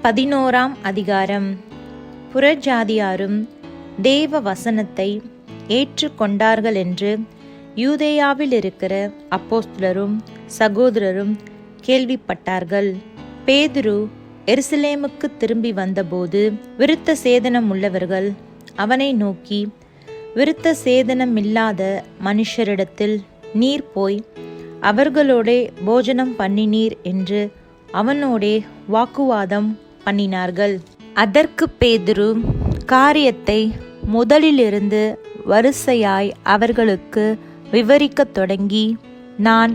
11ஆம் அதிகாரம். புறஜாதியாரும் தேவ வசனத்தை ஏற்றுக்கொண்டார்கள் என்று யூதேயாவில் இருக்கிற அப்போஸ்தலரும் சகோதரரும் கேள்விப்பட்டார்கள். பேதுரு எருசலேமுக்கு திரும்பி வந்தபோது விருத்த சேதனம் உள்ளவர்கள் அவனை நோக்கி, விருத்த சேதனமில்லாத மனுஷரிடத்தில் நீர் போய் அவர்களோடே போஜனம் பண்ணினீர் என்று அவனோடே வாக்குவாதம் பண்ணினார்கள். அதற்கு பேதுரு காரியத்தை முதலிலிருந்து வரிசையாய் அவர்களுக்கு விவரிக்கத் தொடங்கி, நான்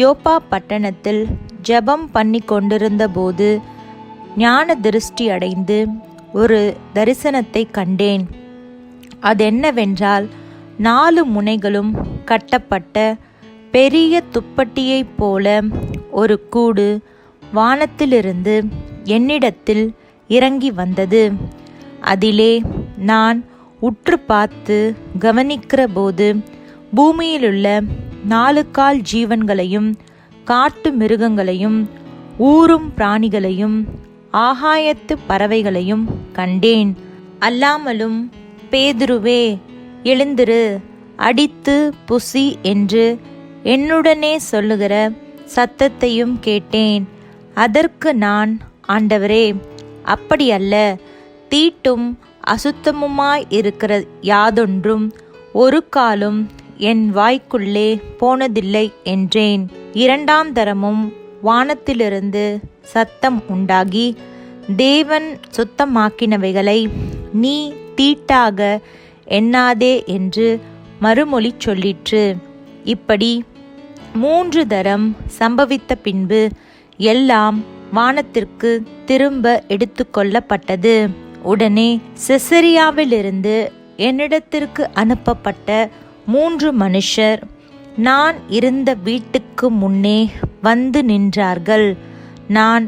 யோப்பா பட்டணத்தில் ஜெபம் பண்ணி கொண்டிருந்த போது ஞான திருஷ்டி அடைந்து ஒரு தரிசனத்தை கண்டேன். அதென்னவென்றால், 4 முனைகளும் கட்டப்பட்ட பெரிய துப்பட்டியைப் போல ஒரு கூடு வானத்திலிருந்து என்னிடத்தில் இறங்கி வந்தது. அதிலே நான் உற்று பார்த்து கவனிக்கிற போது பூமியிலுள்ள 4 கால் ஜீவன்களையும் காட்டு மிருகங்களையும் ஊரும் பிராணிகளையும் ஆகாயத்து பறவைகளையும் கண்டேன். அல்லாமலும், பேதுருவே, எழுந்திரு, அடித்து புசி என்று என்னுடனே சொல்லுகிற சத்தத்தையும் கேட்டேன். அதற்கு நான், ஆண்டவரே, அப்படியல்ல, தீட்டும் அசுத்தமுமாய் இருக்கிற யாதொன்றும் ஒரு காலும் என் வாய்க்குள்ளே போனதில்லை என்றேன். 2ஆம் தரமும் வானத்திலிருந்து சத்தம் உண்டாகி, தேவன் சுத்தமாக்கினவைகளை நீ தீட்டாக எண்ணாதே என்று மறுமொழி சொல்லிற்று. இப்படி 3 தரம் சம்பவித்த பின்பு எல்லாம் வானத்திற்கு திரும்ப எடுத்துக்கொள்ளப்பட்டது. உடனே செசரியாவிலிருந்து என்னிடத்திற்கு அனுப்பப்பட்ட 3 மனுஷர் நான் இருந்த வீட்டுக்கு முன்னே வந்து நின்றார்கள். நான்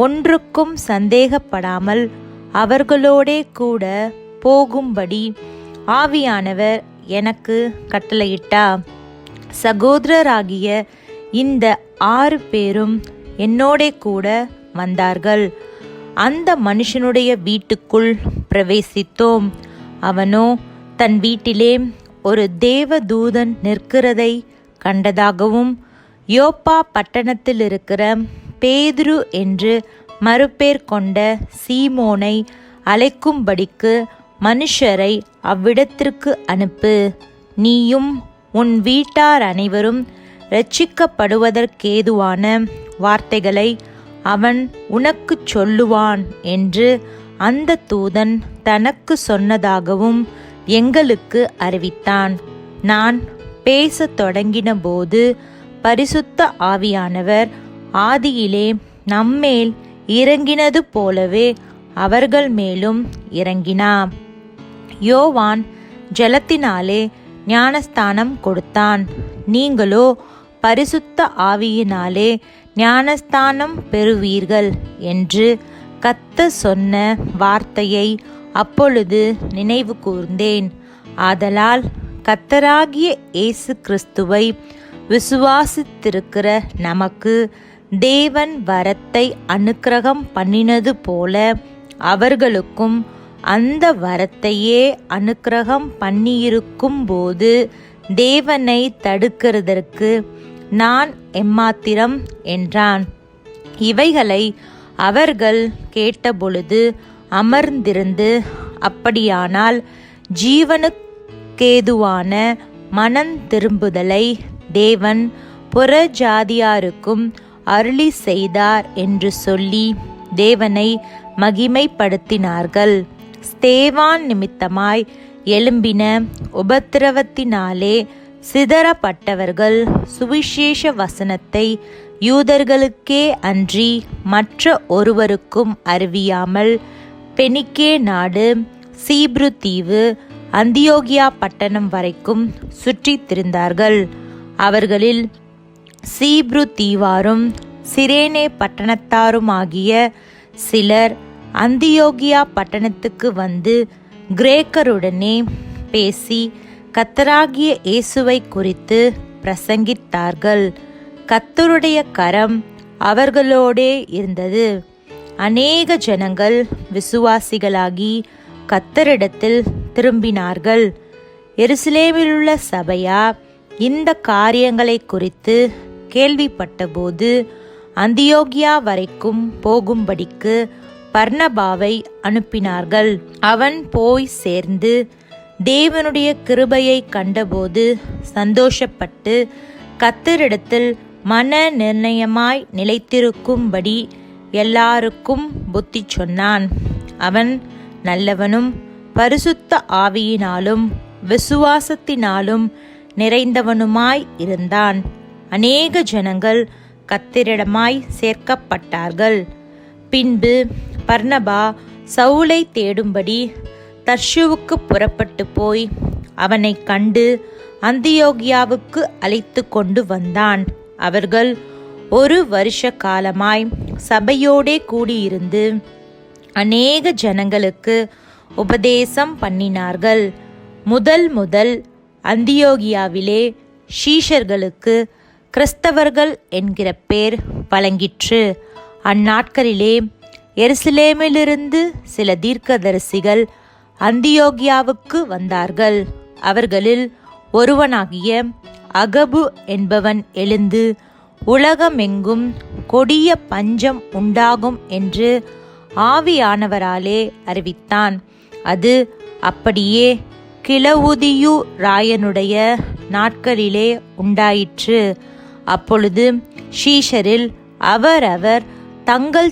ஒன்றுக்கும் சந்தேகப்படாமல் அவர்களோடே கூட போகும்படி ஆவியானவர் எனக்கு கட்டளையிட்டார். சகோதரராகிய இந்த 6 பேரும் என்னோடே கூட வந்தார்கள். அந்த மனுஷனுடைய வீட்டுக்குள் பிரவேசித்தோம். அவனோ தன் வீட்டிலே ஒரு தேவதூதன் நிற்கிறதை கண்டதாகவும், யோப்பா பட்டணத்தில் இருக்கிற பேதுரு என்று மறுபேர் கொண்ட சீமோனை அழைக்கும்படிக்கு மனுஷரை அவ்விடத்திற்கு அனுப்பு. நீயும் உன் வீட்டார் அனைவரும் இரட்சிக்கப்படுவதற்கேதுவான வார்த்தைகளை அவன் உனக்கு சொல்லுவான் என்று அந்த தூதன் தனக்கு சொன்னதாகவும் எங்களுக்கு அறிவித்தான். நான் பேசத் தொடங்கின போது பரிசுத்த ஆவியானவர் ஆதியிலே நம்மேல் இறங்கினது போலவே அவர்கள் மேலும் இறங்கினார். யோவான் ஜலத்தினாலே ஞானஸ்தானம் கொடுத்தான். நீங்களோ பரிசுத்த ஆவியினாலே ஞானஸ்தானம் பெறுவீர்கள் என்று கர்த்தர் சொன்ன வார்த்தையை அப்பொழுது நினைவு கூர்ந்தேன். ஆதலால் கர்த்தராகிய இயேசு கிறிஸ்துவை விசுவாசித்திருக்கிற நமக்கு தேவன் வரத்தை அனுக்கிரகம் பண்ணினது போல அவர்களுக்கும் அந்த வரத்தையே அனுக்கிரகம் பண்ணியிருக்கும் போது தேவனை தடுக்கிறதற்கு நான் எம்மாத்திரம் என்றான். இவைகளை அவர்கள் கேட்டபொழுது அமர்ந்திருந்து, அப்படியானால் ஜீவனுக்கேதுவான மனம் திரும்புதலை தேவன் புறஜாதியாருக்கும் அருளி செய்தார் என்று சொல்லி தேவனை மகிமைப்படுத்தினார்கள். ஸ்தேவான் நிமித்தமாய் எழும்பின உபத்திரவத்தினாலே சிதறப்பட்டவர்கள் சுவிசேஷ வசனத்தை யூதர்களுக்கே அன்றி மற்ற ஒருவருக்கும் அறிவியாமல் பெனிக்கே நாடு, சீப்ரு தீவு, அந்தியோகியா பட்டணம் வரைக்கும் சுற்றித் திரிந்தார்கள். அவர்களில் சீப்ரு தீவாரும் சிரேனே பட்டணத்தாருமாகிய சிலர் அந்தியோகியா பட்டணத்துக்கு வந்து கிரேக்கருடனே பேசி கர்த்தராகிய இயேசுவை குறித்து பிரசங்கித்தார்கள். கர்த்தருடைய கரம் அவர்களோடே இருந்தது. அநேக ஜனங்கள் விசுவாசிகளாகி கர்த்தரிடத்தில் திரும்பினார்கள். எருசலேமிலுள்ள சபையார் இந்த காரியங்களை குறித்து கேள்விப்பட்டபோது அந்தியோகியா வரைக்கும் போகும்படிக்கு பர்னபாவை அனுப்பினார்கள். அவன் போய் சேர்ந்து தேவனுடைய கிருபையை கண்டபோது சந்தோஷப்பட்டு கர்த்தரிடத்தில் மன நிர்ணயமாய் நிலைத்திருக்கும்படி எல்லாருக்கும் புத்தி சொன்னான். அவன் நல்லவனும் பரிசுத்த ஆவியினாலும் விசுவாசத்தினாலும் நிறைந்தவனுமாய் இருந்தான். அநேக ஜனங்கள் கர்த்தரிடமாய் சேர்க்கப்பட்டார்கள். பின்பு பர்னபா சவுலை தேடும்படி தர்சுவுக்கு புறப்பட்டு போய் அவனை கண்டு அந்தியோகியாவுக்கு அழைத்து கொண்டு வந்தான். அவர்கள் 1 வருஷ காலமாய் சபையோடே கூடியிருந்து அநேக ஜனங்களுக்கு உபதேசம் பண்ணினார்கள். முதல் அந்தியோகியாவிலே சீஷர்களுக்கு கிறிஸ்தவர்கள் என்கிற பேர் வழங்கிற்று. அந்நாட்களிலே எருசலேமிலிருந்து சில தீர்க்கதரிசிகள் அந்தியோகியாவுக்கு வந்தார்கள். அவர்களில் ஒருவனாகிய அகபு என்பவன் எழுந்து உலகமெங்கும் கொடிய பஞ்சம் உண்டாகும் என்று ஆவியானவராலே அறிவித்தான். அது அப்படியே கிலவுதியு ராயனுடைய நாட்களிலே உண்டாயிற்று. அப்பொழுது சீஷரில் அவரவர் தங்கள்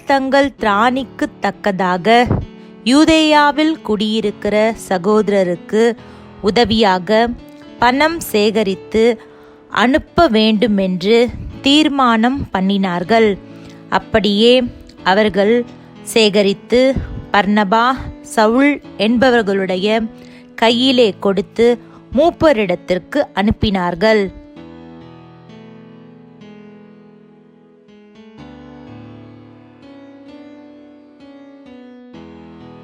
திராணிக்கு தக்கதாக யூதேயாவில் குடியிருக்கிற சகோதரருக்கு உதவியாக பணம் சேகரித்து அனுப்ப வேண்டுமென்று தீர்மானம் பண்ணினார்கள். அப்படியே அவர்கள் சேகரித்து பர்னபா சவுல் என்பவர்களுடைய கையிலே கொடுத்து மூப்பரிடத்திற்கு அனுப்பினார்கள்.